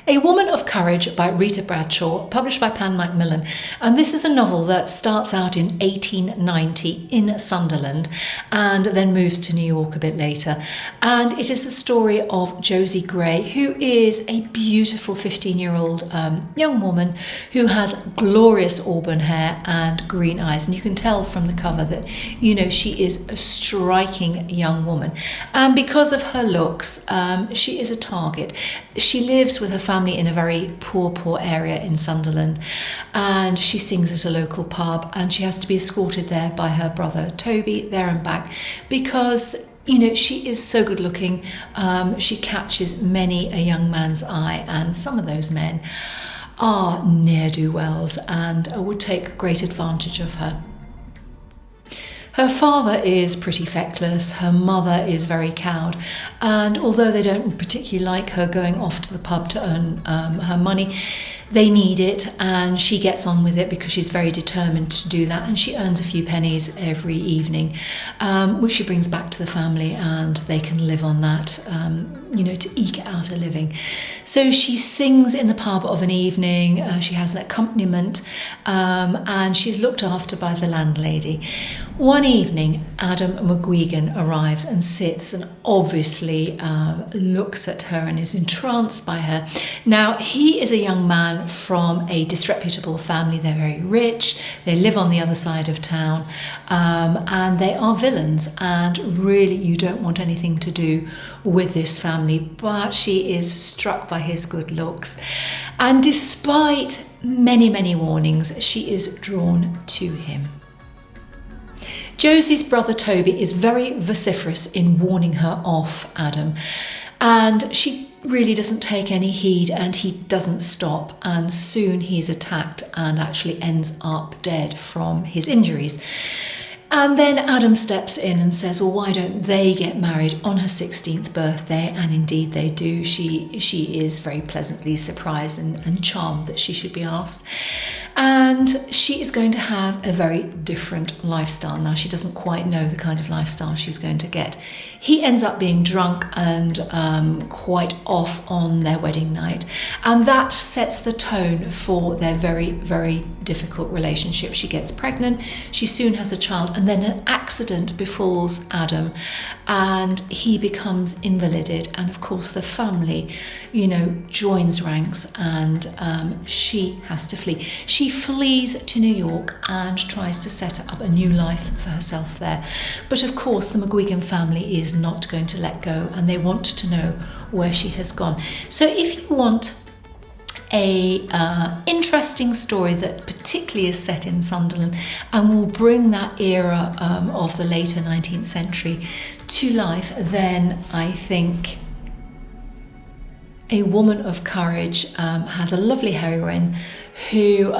A Woman of Courage by Rita Bradshaw, published by Pan Macmillan. And this is a novel that starts out in 1890 in Sunderland and then moves to New York a bit later. And it is the story of Josie Gray, who is a beautiful 15-year-old young woman who has glorious auburn hair and green eyes. And you can tell from the cover that, you know, she is a striking young woman. And because of her looks, she is a target. She lives with her family in a very poor area in Sunderland, and she sings at a local pub, and she has to be escorted there by her brother Toby, there and back, because, you know, she is so good looking. She catches many a young man's eye, and some of those men are ne'er-do-wells and would take great advantage of her. Her father is pretty feckless, her mother is very cowed, and although they don't particularly like her going off to the pub to earn her money, they need it, and she gets on with it because she's very determined to do that, and she earns a few pennies every evening, which she brings back to the family, and they can live on that, you know, to eke out a living. So she sings in the pub of an evening, she has an accompaniment, and she's looked after by the landlady. One evening, Adam McGuigan arrives and sits and obviously looks at her and is entranced by her. Now, he is a young man from a disreputable family. They're very rich, they live on the other side of town, and they are villains, and really you don't want anything to do with this family, but she is struck by his good looks, and despite many warnings, she is drawn to him. Josie's brother Toby is very vociferous in warning her off Adam, and she really doesn't take any heed, and he doesn't stop, and soon he's attacked and actually ends up dead from his injuries. And then Adam steps in and says, well, why don't they get married on her 16th birthday? And indeed they do. She is very pleasantly surprised and charmed that she should be asked. And she is going to have a very different lifestyle. Now, she doesn't quite know the kind of lifestyle she's going to get. He ends up being drunk and quite off on their wedding night. And that sets the tone for their very difficult relationship. She gets pregnant, she soon has a child, and then an accident befalls Adam and he becomes invalided. And of course the family, you know, joins ranks, and she has to flee. She flees to New York and tries to set up a new life for herself there. But of course the McGuigan family is not going to let go, and they want to know where she has gone. So if you want a interesting story that particularly is set in Sunderland and will bring that era of the later 19th century to life, then I think A Woman of Courage has a lovely heroine who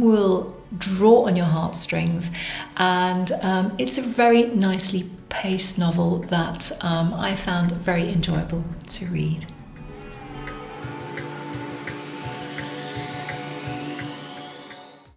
will draw on your heartstrings, and it's a very nicely paced novel that I found very enjoyable to read.